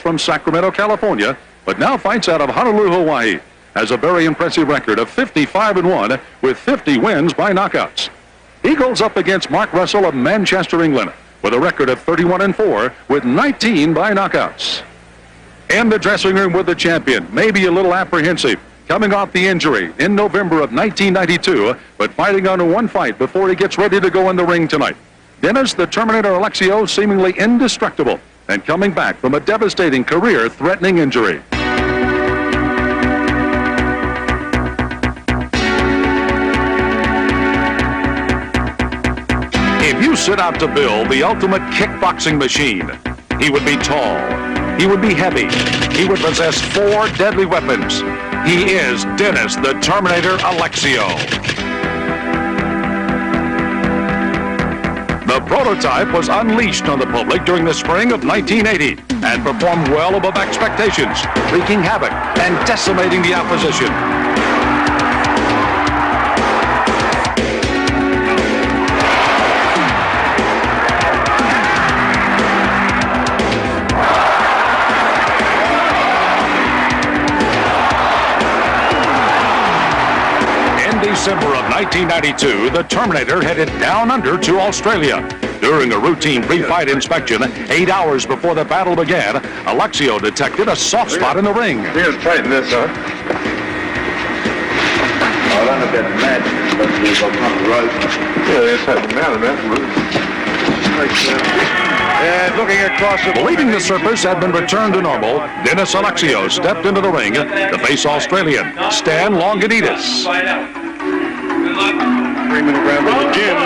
from Sacramento, California, but now fights out of Honolulu, Hawaii. Has a very impressive record of 55-1 with 50 wins by knockouts. He goes up against Mark Russell of Manchester, England, with a record of 31-4 with 19 by knockouts. In the dressing room with the champion, maybe a little apprehensive, coming off the injury in November of 1992, but fighting on one fight before he gets ready to go in the ring tonight. Dennis the Terminator Alexio seemingly indestructible and coming back from a devastating career-threatening injury. If you set out to build the ultimate kickboxing machine, he would be tall, he would be heavy, he would possess 4 deadly weapons. He is Dennis the Terminator Alexio. The prototype was unleashed on the public during the spring of 1980 and performed well above expectations, wreaking havoc and decimating the opposition. December of 1992, the Terminator headed down under to Australia. During a routine pre-fight inspection, 8 hours before the battle began, Alexio detected a soft spot in the ring. He'll tighten this up. I'll run a bit mad, but we'll come right. Yeah, it's tighten down a bit. And looking across the... Believing the surface had been returned to normal, Dennis Alexio stepped into the ring to face Australian Stan Longinidis. 3-minute round to the gym.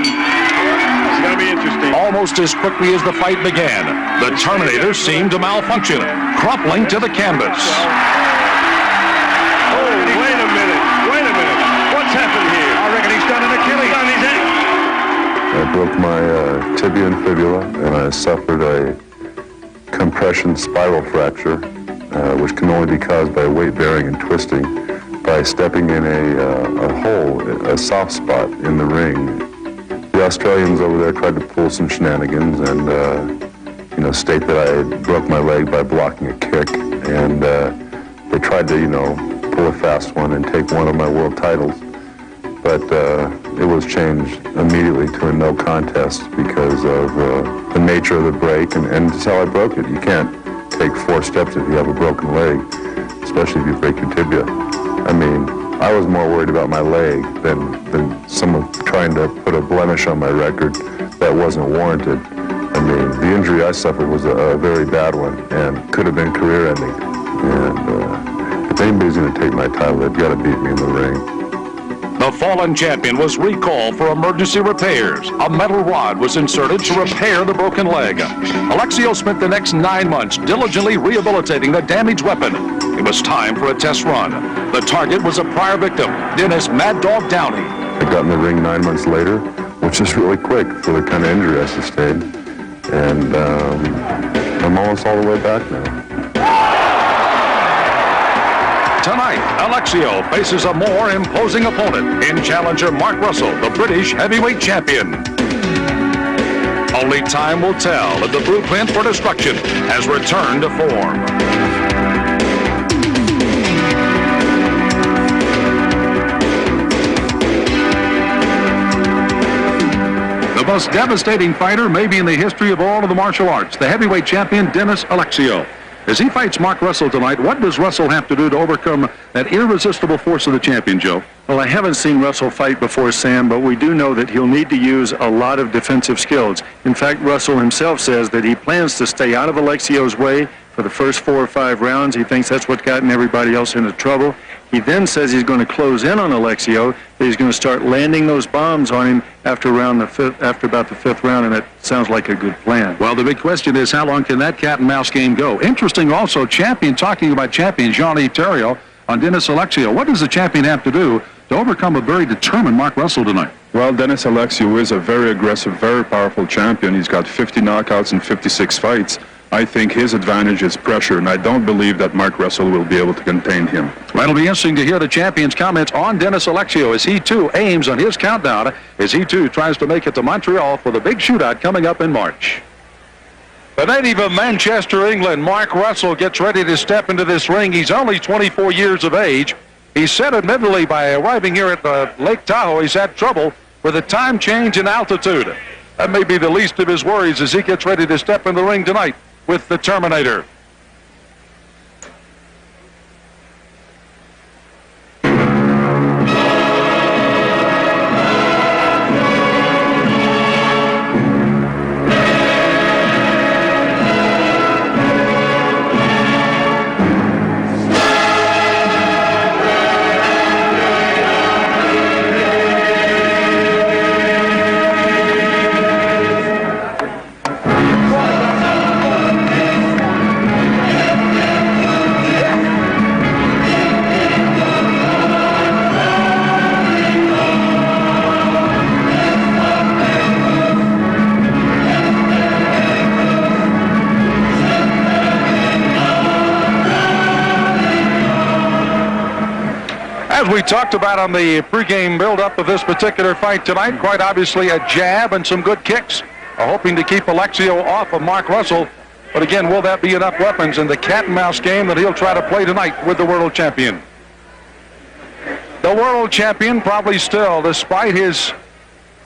It's going to be interesting. Almost as quickly as the fight began, the Terminator seemed to malfunction, crumpling to the canvas. Oh, wait a minute. What's happened here? I reckon he's done an Achilles. I broke my tibia and fibula, and I suffered a compression spiral fracture, which can only be caused by weight bearing and twisting, by stepping in a hole, a soft spot in the ring. The Australians over there tried to pull some shenanigans and, state that I broke my leg by blocking a kick, and they tried to, pull a fast one and take one of my world titles. But it was changed immediately to a no contest because of the nature of the break, and that's how I broke it. You can't take 4 steps if you have a broken leg, especially if you break your tibia. I mean, I was more worried about my leg than someone trying to put a blemish on my record that wasn't warranted. I mean, the injury I suffered was a very bad one and could have been career-ending. And if anybody's going to take my title, they've got to beat me in the ring. The fallen champion was recalled for emergency repairs. A metal rod was inserted to repair the broken leg. Alexio spent the next 9 months diligently rehabilitating the damaged weapon. It was time for a test run. The target was a prior victim, Dennis Mad Dog Downey. I got in the ring 9 months later, which is really quick for the kind of injury I sustained. And I'm almost all the way back now. Tonight, Alexio faces a more imposing opponent in challenger Mark Russell, the British heavyweight champion. Only time will tell if the blueprint for destruction has returned to form. The most devastating fighter maybe in the history of all of the martial arts, the heavyweight champion Dennis Alexio. As he fights Mark Russell tonight, what does Russell have to do to overcome that irresistible force of the champion, Joe? Well, I haven't seen Russell fight before, Sam, but we do know that he'll need to use a lot of defensive skills. In fact, Russell himself says that he plans to stay out of Alexio's way for the first 4 or 5 rounds. He thinks that's what's gotten everybody else into trouble. He then says he's going to close in on Alexio, that he's going to start landing those bombs on him after about the 5th round, and that sounds like a good plan. Well, the big question is, how long can that cat and mouse game go? Interesting also, talking about champion Jean-Yves Thériault on Dennis Alexio. What does the champion have to do to overcome a very determined Mark Russell tonight? Well, Dennis Alexio is a very aggressive, very powerful champion. He's got 50 knockouts in 56 fights. I think his advantage is pressure, and I don't believe that Mark Russell will be able to contain him. Well, it'll be interesting to hear the champion's comments on Dennis Alexio as he, too, aims on his countdown, as he, too, tries to make it to Montreal for the big shootout coming up in March. The native of Manchester, England, Mark Russell, gets ready to step into this ring. He's only 24 years of age. He said admittedly by arriving here at Lake Tahoe, he's had trouble with a time change in altitude. That may be the least of his worries as he gets ready to step in the ring tonight with the Terminator. As we talked about on the pregame build-up of this particular fight tonight, quite obviously a jab and some good kicks, hoping to keep Alexio off of Mark Russell. But again, will that be enough weapons in the cat-and-mouse game that he'll try to play tonight with the world champion? The world champion probably still, despite his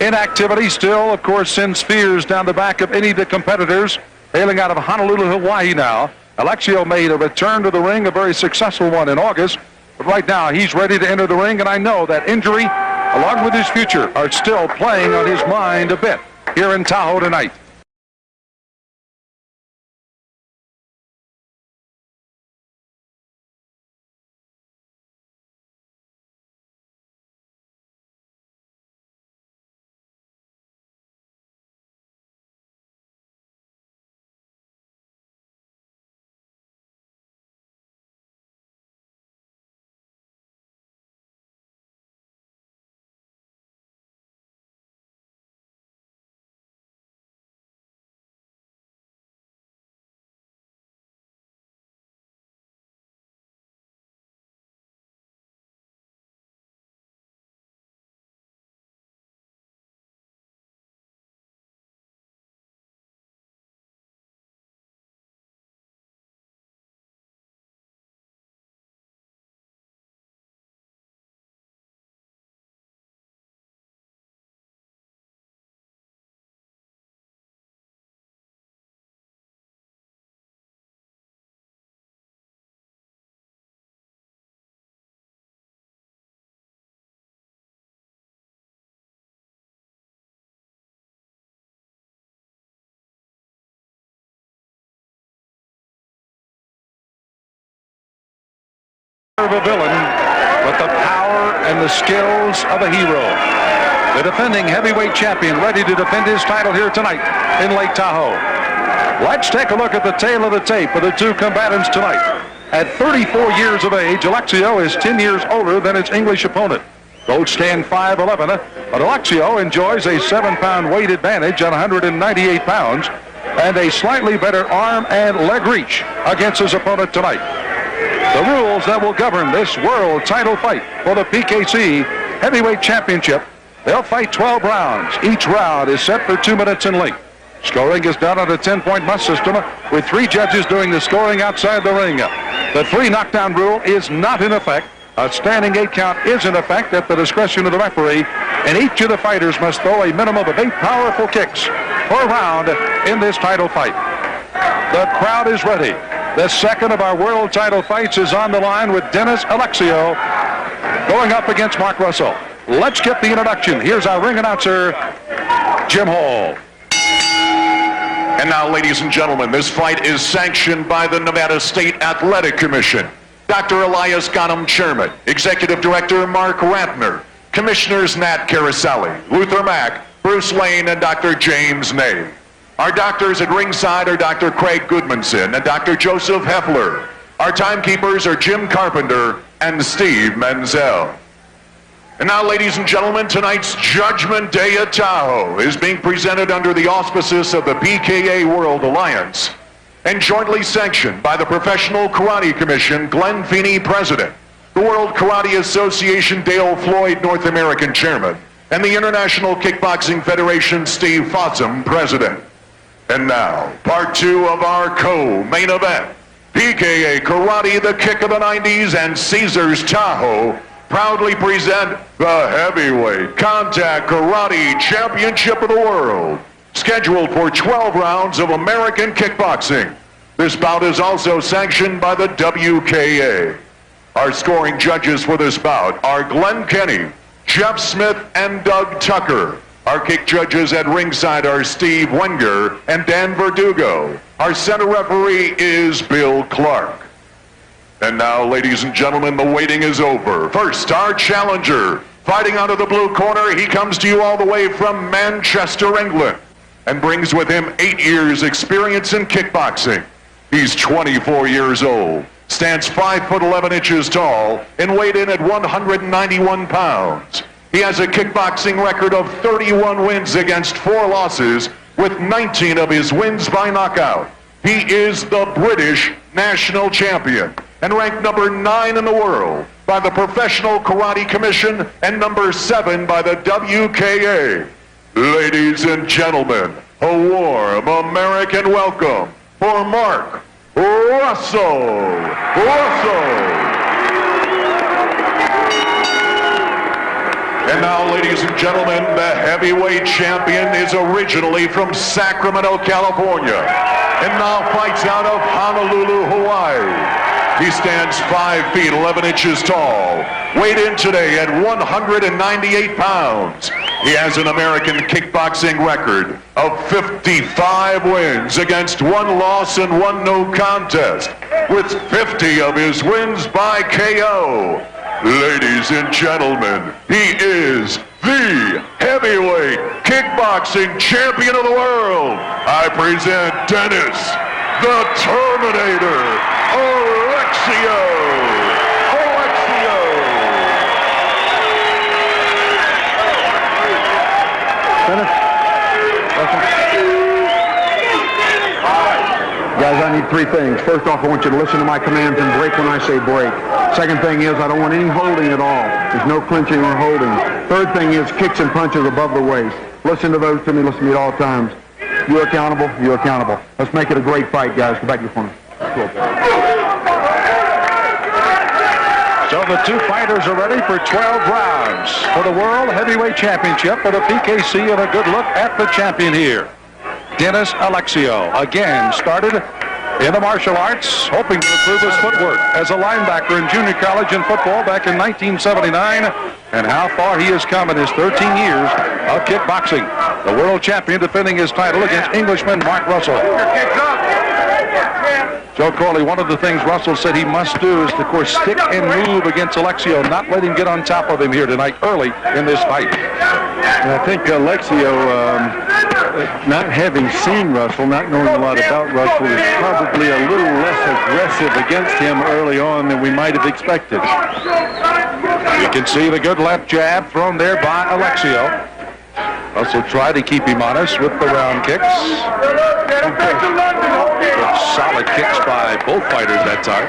inactivity, still, of course, sends fears down the back of any of the competitors hailing out of Honolulu, Hawaii now. Alexio made a return to the ring, a very successful one in August. But right now, he's ready to enter the ring, and I know that injury, along with his future, are still playing on his mind a bit here in Tahoe tonight. Of a villain, but the power and the skills of a hero. The defending heavyweight champion ready to defend his title here tonight in Lake Tahoe. Let's take a look at the tail of the tape of the two combatants tonight. At 34 years of age, Alexio is 10 years older than his English opponent. Both stand 5'11", but Alexio enjoys a 7-pound weight advantage on 198 pounds and a slightly better arm and leg reach against his opponent tonight. The rules that will govern this world title fight for the PKC Heavyweight Championship, they'll fight 12 rounds. Each round is set for 2 minutes in length. Scoring is done on a 10-point must system with 3 judges doing the scoring outside the ring. The 3 knockdown rule is not in effect. A standing 8 count is in effect at the discretion of the referee, and each of the fighters must throw a minimum of 8 powerful kicks per round in this title fight. The crowd is ready. The second of our world title fights is on the line with Dennis Alexio going up against Mark Russell. Let's get the introduction. Here's our ring announcer, Jim Hall. And now, ladies and gentlemen, this fight is sanctioned by the Nevada State Athletic Commission. Dr. Elias Ghanem, Chairman. Executive Director Mark Rampner. Commissioners Nat Caroselli, Luther Mack, Bruce Lane, and Dr. James Ney. Our doctors at ringside are Dr. Craig Goodmanson and Dr. Joseph Heffler. Our timekeepers are Jim Carpenter and Steve Menzel. And now, ladies and gentlemen, tonight's Judgment Day at Tahoe is being presented under the auspices of the PKA World Alliance and jointly sanctioned by the Professional Karate Commission, Glenn Feeney, President, the World Karate Association, Dale Floyd, North American Chairman, and the International Kickboxing Federation, Steve Fossum, President. And now, part 2 of our co-main event. PKA Karate, the Kick of the 90s, and Caesars Tahoe proudly present the Heavyweight Contact Karate Championship of the World, scheduled for 12 rounds of American kickboxing. This bout is also sanctioned by the WKA. Our scoring judges for this bout are Glenn Kenny, Jeff Smith, and Doug Tucker. Our kick judges at ringside are Steve Wenger and Dan Verdugo. Our center referee is Bill Clark. And now, ladies and gentlemen, the waiting is over. First, our challenger. Fighting out of the blue corner, he comes to you all the way from Manchester, England, and brings with him 8 years' experience in kickboxing. He's 24 years old, stands 5 foot 11 inches tall, and weighed in at 191 pounds. He has a kickboxing record of 31 wins against 4 losses, with 19 of his wins by knockout. He is the British national champion and ranked number 9 in the world by the Professional Karate Commission and number 7 by the WKA. Ladies and gentlemen, a warm American welcome for Mark Russell. And now, ladies and gentlemen, the heavyweight champion is originally from Sacramento, California, and now fights out of Honolulu, Hawaii. He stands 5 feet 11 inches tall, weighed in today at 198 pounds. He has an American kickboxing record of 55 wins against 1 loss and 1 no contest, with 50 of his wins by KO. Ladies and gentlemen, he is the heavyweight kickboxing champion of the world. I present Dennis, the Terminator, Alexio. Guys, I need 3 things. First off, I want you to listen to my commands and break when I say break. Second thing is, I don't want any holding at all. There's no clinching or holding. Third thing is kicks and punches above the waist. Listen to those to me. Listen to me at all times. You're accountable. You're accountable. Let's make it a great fight, guys. Go back to your corner. So the 2 fighters are ready for 12 rounds for the World Heavyweight Championship for the PKC, and a good look at the champion here. Dennis Alexio, again started in the martial arts, hoping to improve his footwork as a linebacker in junior college in football back in 1979, and how far he has come in his 13 years of kickboxing. The world champion defending his title against Englishman Mark Russell. Joe Corley, one of the things Russell said he must do is, of course, stick and move against Alexio, not let him get on top of him here tonight early in this fight. And I think Alexio, not having seen Russell, not knowing a lot about Russell, is probably a little less aggressive against him early on than we might have expected. You can see the good left jab thrown there by Alexio. Russell tried to keep him honest with the round kicks. Solid kicks by both fighters that time.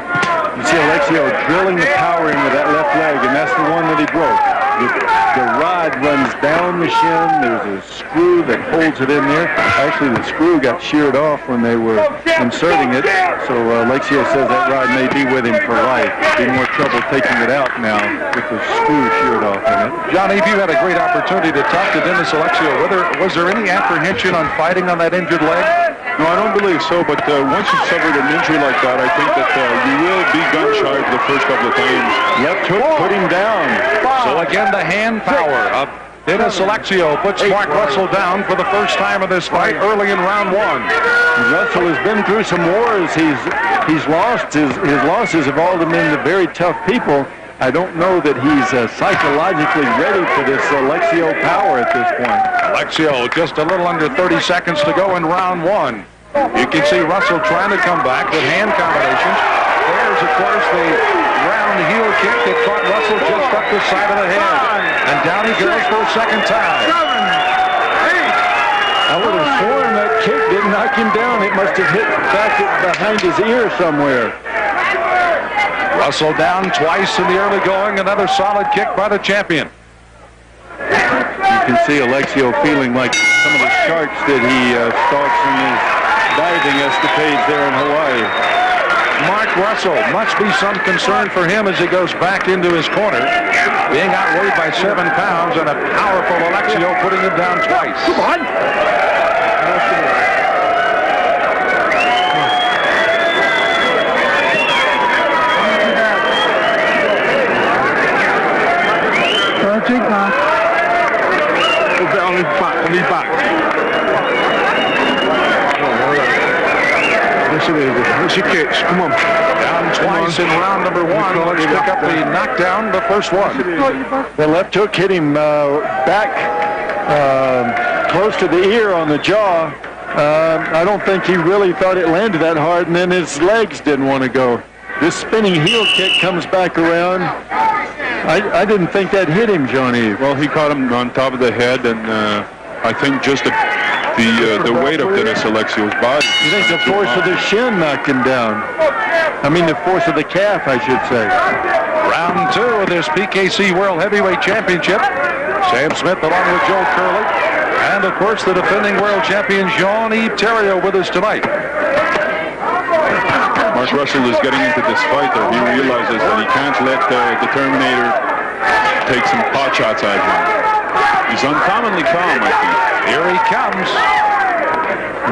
You see Alexio drilling the power in with that left leg, and that's the one that he broke. The rod runs down the shin. There's a screw that holds it in there. Actually, the screw got sheared off when they were inserting it, so Alexio says that rod may be with him for life. Be more trouble taking it out now with the screw sheared off in it. Johnny, you had a great opportunity to talk to Dennis Alexio. Was there any apprehension on fighting on that injured leg? No, I don't believe so, but once you've suffered an injury like that, I think that you will be gun-shy the first couple of times. Left hook put him down. So again, the hand power of Dennis Alexio puts Mark Russell down for the first time in this fight early in round 1. Russell has been through some wars. He's lost. His losses have all been to very tough people. I don't know that he's psychologically ready for this Alexio power at this point. Alexio, just a little under 30 seconds to go in round 1. You can see Russell trying to come back with hand combinations. There's, of course, the round heel kick that caught Russell just up the side of the head. And down he goes for a second time. I would have sworn that kick didn't knock him down. It must have hit back behind his ear somewhere. Russell down twice in the early going. Another solid kick by the champion. You can see Alexio feeling like some of the sharks that he stalks in his diving escapades there in Hawaii. Mark Russell, must be some concern for him as he goes back into his corner, being outweighed by 7 pounds, and a powerful Alexio putting him down twice. Come on. What's your kicks? Come on. Down twice in round number 1. Let's pick up the knockdown, the first one. The left hook hit him back close to the ear on the jaw. I don't think he really thought it landed that hard, and then his legs didn't want to go. This spinning heel kick comes back around. I didn't think that hit him, Johnny. Well, he caught him on top of the head, and I think just the weight of Dennis Alexio's body. You think the force of the shin knocked him down? I mean, the force of the calf, I should say. Round 2 of this PKC World Heavyweight Championship. Sam Smith along with Joe Curley. And, of course, the defending world champion Jean-Yves Theriault with us tonight. Mark Russell is getting into this fight, though. He realizes that he can't let the Terminator take some pot shots at him. He's uncommonly calm, I think. Here he comes.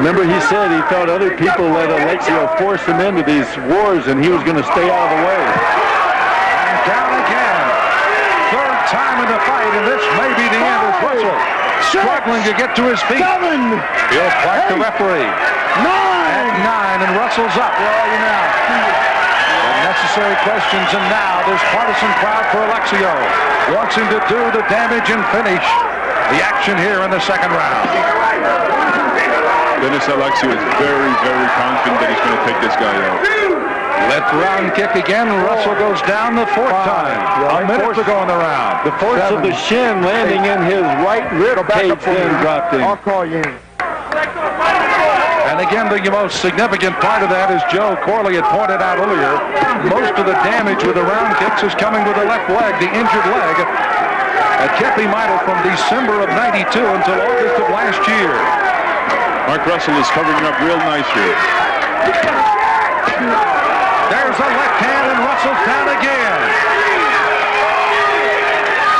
Remember, he said he thought other people let Alexio force him into these wars, and he was going to stay out of the way. And down again. Third time in the fight, and this may be the end as Russell struggling to get to his feet. 7. Bill Clark, the referee. 9. At 9, and Russell's up. Where are you now? The necessary questions, and now this partisan crowd for Alexio wants him to do the damage and finish the action here in the second round. Dennis Alexio is very, very confident that he's going to take this guy out. Left round kick again. Russell goes down the 4th time. A minute to go in the round. The force of the shin landing in his right rib cage then dropped him. I'll call you in. And again, the most significant part of that, as Joe Corley had pointed out earlier, most of the damage with the round kicks is coming with the left leg, the injured leg. That kept him idle from December of '92 until August of last year. Mark Russell is covering up real nice here. There's a left hand, and Russell's down again.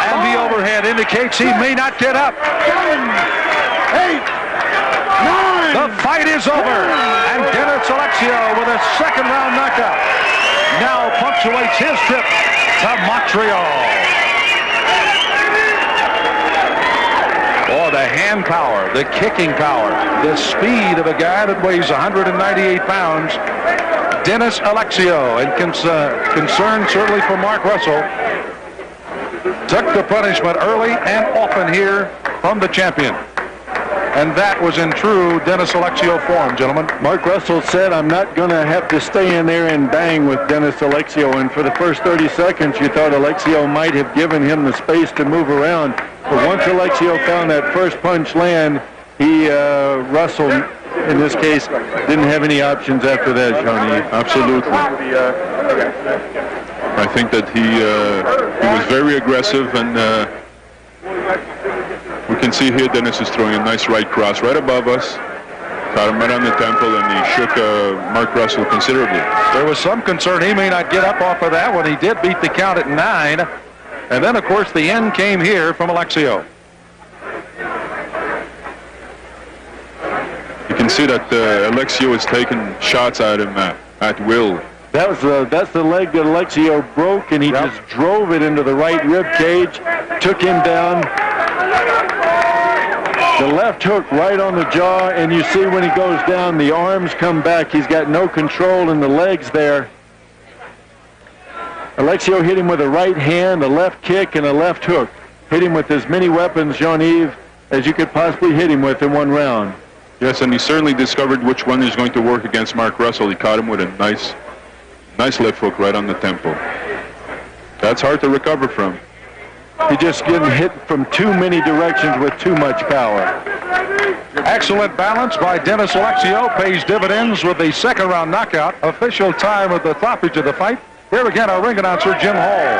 And the overhead indicates he may not get up. 7, 8, 9. The fight is over, and Dennis Alexio with a second round knockout now punctuates his trip to Montreal. Oh, the hand power, the kicking power, the speed of a guy that weighs 198 pounds, Dennis Alexio, and concern certainly for Mark Russell, took the punishment early and often here from the champion. And that was in true Dennis Alexio form, gentlemen. Mark Russell said, I'm not going to have to stay in there and bang with Dennis Alexio. And for the first 30 seconds, you thought Alexio might have given him the space to move around. But once Alexio found that first punch land, Russell, in this case, didn't have any options after that, Johnny. Absolutely. I think that he was very aggressive, and we can see here Dennis is throwing a nice right cross right above us. Caught him right on the temple, and he shook Mark Russell considerably. There was some concern he may not get up off of that when he did beat the count at 9. And then, of course, the end came here from Alexio. You can see that Alexio is taking shots at him at will. That's the leg that Alexio broke, and he just drove it into the right rib cage, took him down. The left hook right on the jaw, and you see when he goes down, the arms come back. He's got no control in the legs there. Alexio hit him with a right hand, a left kick, and a left hook. Hit him with as many weapons, Jean-Yves, as you could possibly hit him with in one round. Yes, and he certainly discovered which one is going to work against Mark Russell. He caught him with a nice left hook right on the temple. That's hard to recover from. He just getting hit from too many directions with too much power. Excellent balance by Dennis Alexio pays dividends with the second round knockout. Official time of the stoppage of the fight. Here again, our ring announcer, Jim Hall.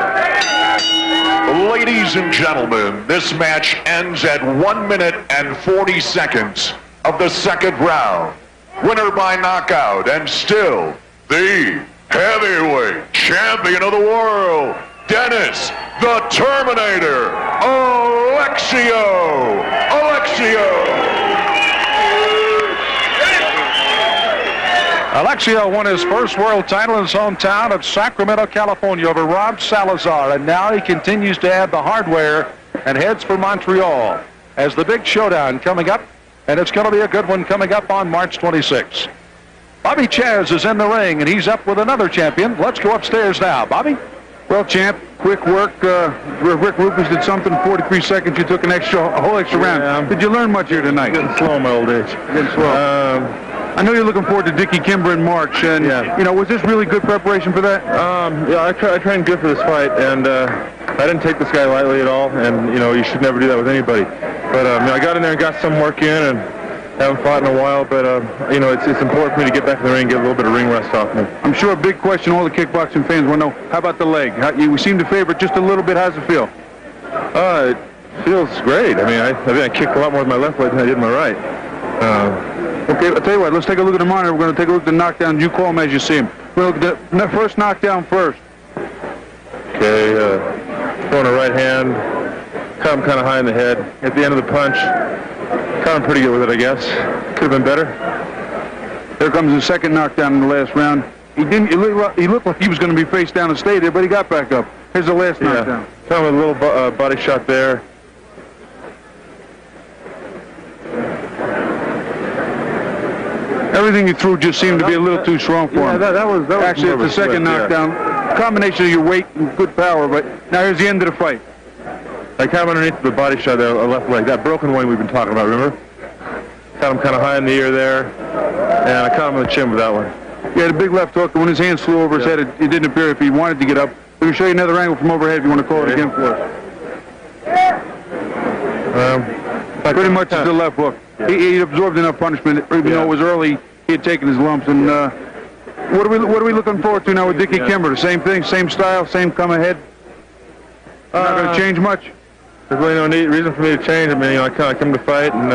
Ladies and gentlemen, this match ends at 1 minute and 40 seconds of the second round. Winner by knockout and still the heavyweight champion of the world, Dennis the Terminator Alexio. Alexio won his first world title in his hometown of Sacramento, California over Rob Salazar, and now he continues to add the hardware and heads for Montreal as the big showdown coming up, and it's going to be a good one coming up on March 26th. Bobby Chaz is in the ring, and he's up with another champion. Let's go upstairs now. Bobby? Well, champ, quick work. Rick Rufus did something in 43 seconds. You took a whole extra round. Did you learn much here tonight? Getting slow in my old age. Getting slow. I know you're looking forward to Dickie Kimber in March, and you know, was this really good preparation for that? Yeah, I trained good for this fight, and I didn't take this guy lightly at all, and you know, you should never do that with anybody. But I got in there and got some work in, and haven't fought in a while, but you know, it's important for me to get back in the ring and get a little bit of ring rest off me. I'm sure a big question all the kickboxing fans want to know, how about the leg? You seem to favor it just a little bit. How's it feel? It feels great. I mean, I kicked a lot more with my left leg than I did my right. Okay, I'll tell you what, let's take a look at the monitor. We're going to take a look at the knockdown. You call them as you see them. We're going to look at the first knockdown first. Okay, throwing a right hand, caught him kind of high in the head. At the end of the punch, caught him pretty good with it, I guess. Could have been better. There comes the second knockdown in the last round. He looked like he was going to be face down and stay there, but he got back up. Here's the last knockdown. Caught him with a little body shot there. Everything you threw just seemed to be a little too strong for him. That was actually, it's the second knockdown. Combination of your weight and good power, but now here's the end of the fight. I caught him underneath the body shot there, left leg. That broken one we've been talking about, remember? Caught him kind of high in the ear there, and I caught him in the chin with that one. He had a big left hook, and when his hands flew over his head, it didn't appear if he wanted to get up. We can show you another angle from overhead if you want to call it again for us. Pretty much it's the left hook. He absorbed enough punishment, even though it was early. He had taken his lumps, and what are we looking forward to now with Dickie Kimber? The same thing, same style, same come ahead. Not going to change much. There's really no reason for me to change. I mean, you know, I come to fight, and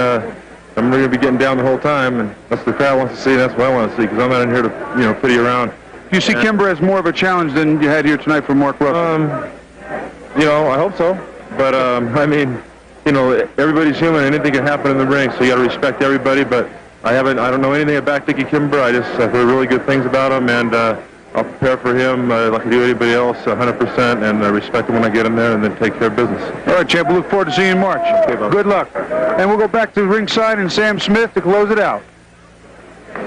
I'm going to be getting down the whole time, and that's what the crowd wants to see, and that's what I want to see, because I'm not in here to, you know, pity around. Do you see Kimber as more of a challenge than you had here tonight for Mark Russell? You know, I hope so, but I mean, you know, everybody's human. Anything can happen in the ring, so you got to respect everybody. But I don't know anything about Dickie Kimber. I've heard really good things about him, and I'll prepare for him like I do anybody else, 100%, and respect him when I get in there, and then take care of business. All right, champ. We look forward to seeing you in March. Okay, good luck. And we'll go back to ringside and Sam Smith to close it out.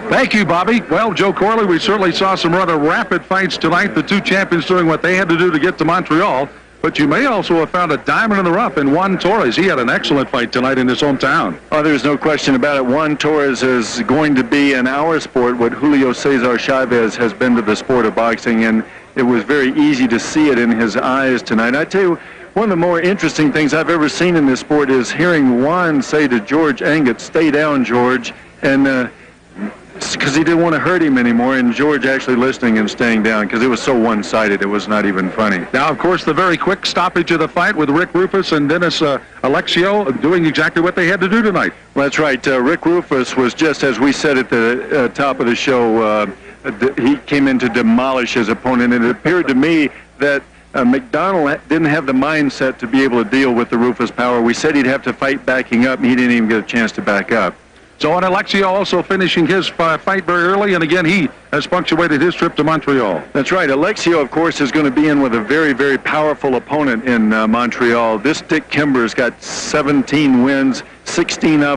Thank you, Bobby. Well, Joe Corley, we certainly saw some rather rapid fights tonight. The two champions doing what they had to do to get to Montreal. But you may also have found a diamond in the rough in Juan Torres. He had an excellent fight tonight in his hometown. Oh, there's no question about it. Juan Torres is going to be in our sport what Julio Cesar Chavez has been to the sport of boxing, and it was very easy to see it in his eyes tonight. I tell you, one of the more interesting things I've ever seen in this sport is hearing Juan say to George Angot, "Stay down, George," and because he didn't want to hurt him anymore, and George actually listening and staying down because it was so one-sided it was not even funny. Now, of course, the very quick stoppage of the fight with Rick Rufus and Dennis Alexio doing exactly what they had to do tonight. Well, that's right. Rick Rufus was just, as we said at the top of the show, he came in to demolish his opponent, and it appeared to me that McDonald didn't have the mindset to be able to deal with the Rufus power. We said he'd have to fight backing up, and he didn't even get a chance to back up. So, and Alexio also finishing his fight very early, and again, he has punctuated his trip to Montreal. That's right. Alexio, of course, is going to be in with a very, very powerful opponent in Montreal. This Dick Kimber's got 17 wins, 16 up.